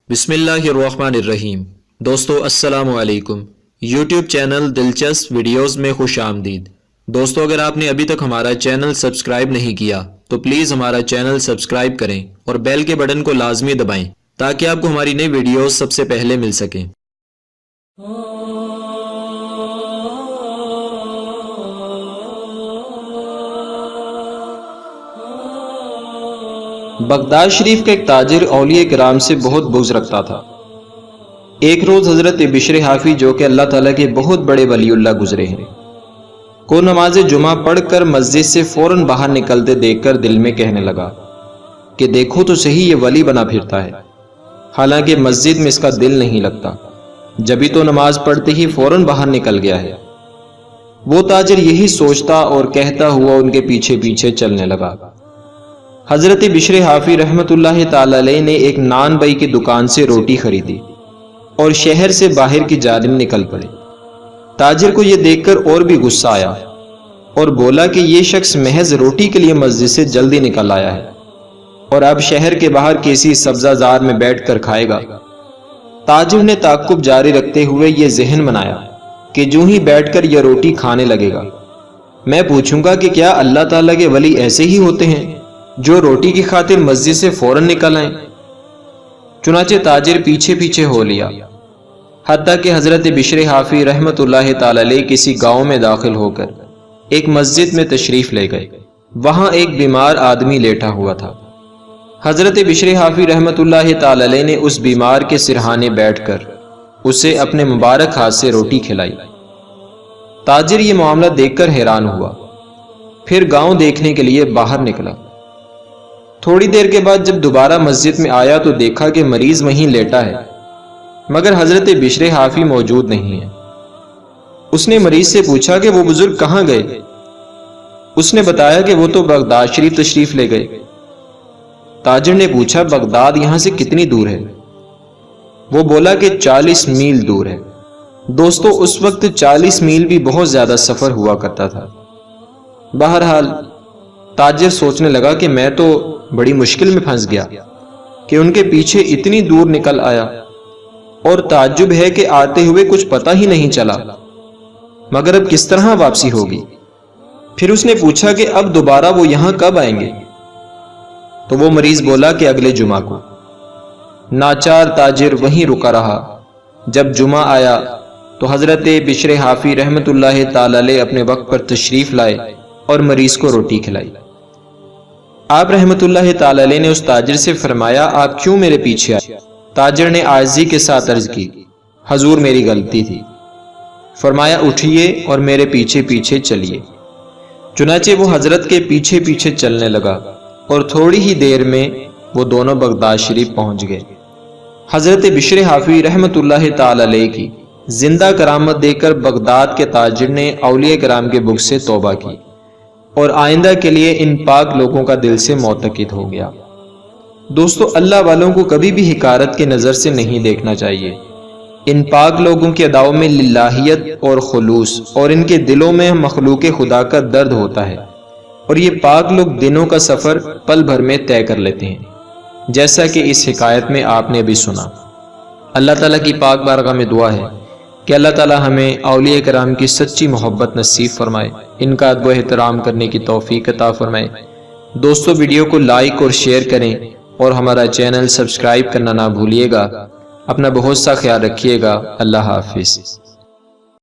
بسم اللہ الرحمن الرحیم۔ دوستو السلام علیکم۔ یوٹیوب چینل دلچسپ ویڈیوز میں خوش آمدید۔ دوستو اگر آپ نے ابھی تک ہمارا چینل سبسکرائب نہیں کیا تو پلیز ہمارا چینل سبسکرائب کریں اور بیل کے بٹن کو لازمی دبائیں تاکہ آپ کو ہماری نئی ویڈیوز سب سے پہلے مل سکیں۔ بغداد شریف کا ایک تاجر اولیاء کرام سے بہت بغض رکھتا تھا۔ ایک روز حضرت بشر حافی جو کہ اللہ تعالیٰ کے بہت بڑے ولی اللہ گزرے ہیں کو نماز جمعہ پڑھ کر مسجد سے فوراً باہر نکلتے دیکھ کر دل میں کہنے لگا کہ دیکھو تو صحیح یہ ولی بنا پھرتا ہے، حالانکہ مسجد میں اس کا دل نہیں لگتا، جبھی تو نماز پڑھتے ہی فوراً باہر نکل گیا ہے۔ وہ تاجر یہی سوچتا اور کہتا ہوا ان کے پیچھے پیچھے چلنے لگا۔ حضرت بشر حافی رحمت اللہ تعالی علیہ نے ایک نان بئی کی دکان سے روٹی خریدی اور شہر سے باہر کی جانب نکل پڑے۔ تاجر کو یہ دیکھ کر اور بھی غصہ آیا اور بولا کہ یہ شخص محض روٹی کے لیے مسجد سے جلدی نکل آیا ہے اور اب شہر کے باہر کسی سبزہ زار میں بیٹھ کر کھائے گا۔ تاجر نے تعقب جاری رکھتے ہوئے یہ ذہن بنایا کہ جو ہی بیٹھ کر یہ روٹی کھانے لگے گا میں پوچھوں گا کہ کیا اللہ تعالیٰ کے ولی ایسے ہی ہوتے ہیں جو روٹی کی خاطر مسجد سے فوراً نکل آئیں؟ چنانچہ تاجر پیچھے پیچھے ہو لیا، حتیٰ کہ حضرت بشر حافی رحمت اللہ تعالی علیہ کسی گاؤں میں داخل ہو کر ایک مسجد میں تشریف لے گئے۔ وہاں ایک بیمار آدمی لیٹا ہوا تھا۔ حضرت بشر حافی رحمت اللہ تعالی علیہ نے اس بیمار کے سرہانے بیٹھ کر اسے اپنے مبارک ہاتھ سے روٹی کھلائی۔ تاجر یہ معاملہ دیکھ کر حیران ہوا، پھر گاؤں دیکھنے کے لیے باہر نکلا۔ تھوڑی دیر کے بعد جب دوبارہ مسجد میں آیا تو دیکھا کہ مریض وہیں لیٹا ہے، مگر حضرت بشر حافی موجود نہیں ہے۔ اس نے مریض سے پوچھا کہ وہ بزرگ کہاں گئے؟ اس نے بتایا کہ وہ تو بغداد شریف تشریف لے گئے۔ تاجر نے پوچھا بغداد یہاں سے کتنی دور ہے؟ وہ بولا کہ 40 میل دور ہے۔ دوستو اس وقت 40 میل بھی بہت زیادہ سفر ہوا کرتا تھا۔ بہرحال تاجر سوچنے لگا کہ میں تو بڑی مشکل میں پھنس گیا کہ ان کے پیچھے اتنی دور نکل آیا، اور تعجب ہے کہ آتے ہوئے کچھ پتہ ہی نہیں چلا، مگر اب کس طرح واپسی ہوگی؟ پھر اس نے پوچھا کہ اب دوبارہ وہ یہاں کب آئیں گے؟ تو وہ مریض بولا کہ اگلے جمعہ کو۔ ناچار تاجر وہیں رکا رہا۔ جب جمعہ آیا تو حضرت بشر حافی رحمت اللہ تعالی علیہ اپنے وقت پر تشریف لائے اور مریض کو روٹی کھلائی۔ آپ رحمت اللہ تعالی علیہ نے اس تاجر سے فرمایا آپ کیوں میرے پیچھے آئے؟ تاجر نے عاجزی کے ساتھ عرض کی حضور میری غلطی تھی۔ فرمایا اٹھیے اور میرے پیچھے پیچھے چلیے۔ چنانچہ وہ حضرت کے پیچھے پیچھے چلنے لگا اور تھوڑی ہی دیر میں وہ دونوں بغداد شریف پہنچ گئے۔ حضرت بشر حافی رحمت اللہ تعالی علیہ کی زندہ کرامت دیکھ کر بغداد کے تاجر نے اولیاء کرام کے بغض سے توبہ کی اور آئندہ کے لیے ان پاک لوگوں کا دل سے معتقد ہو گیا۔ دوستو اللہ والوں کو کبھی بھی حقارت کی نظر سے نہیں دیکھنا چاہیے۔ ان پاک لوگوں کی اداؤں میں للہیت اور خلوص اور ان کے دلوں میں مخلوق خدا کا درد ہوتا ہے، اور یہ پاک لوگ دنوں کا سفر پل بھر میں طے کر لیتے ہیں، جیسا کہ اس حکایت میں آپ نے بھی سنا۔ اللہ تعالیٰ کی پاک بارگاہ میں دعا ہے کہ اللہ تعالیٰ ہمیں اولیاء کرام کی سچی محبت نصیب فرمائے، ان کا ادب و احترام کرنے کی توفیق عطا فرمائے۔ دوستو ویڈیو کو لائک اور شیئر کریں اور ہمارا چینل سبسکرائب کرنا نہ بھولیے گا۔ اپنا بہت سا خیال رکھیے گا۔ اللہ حافظ۔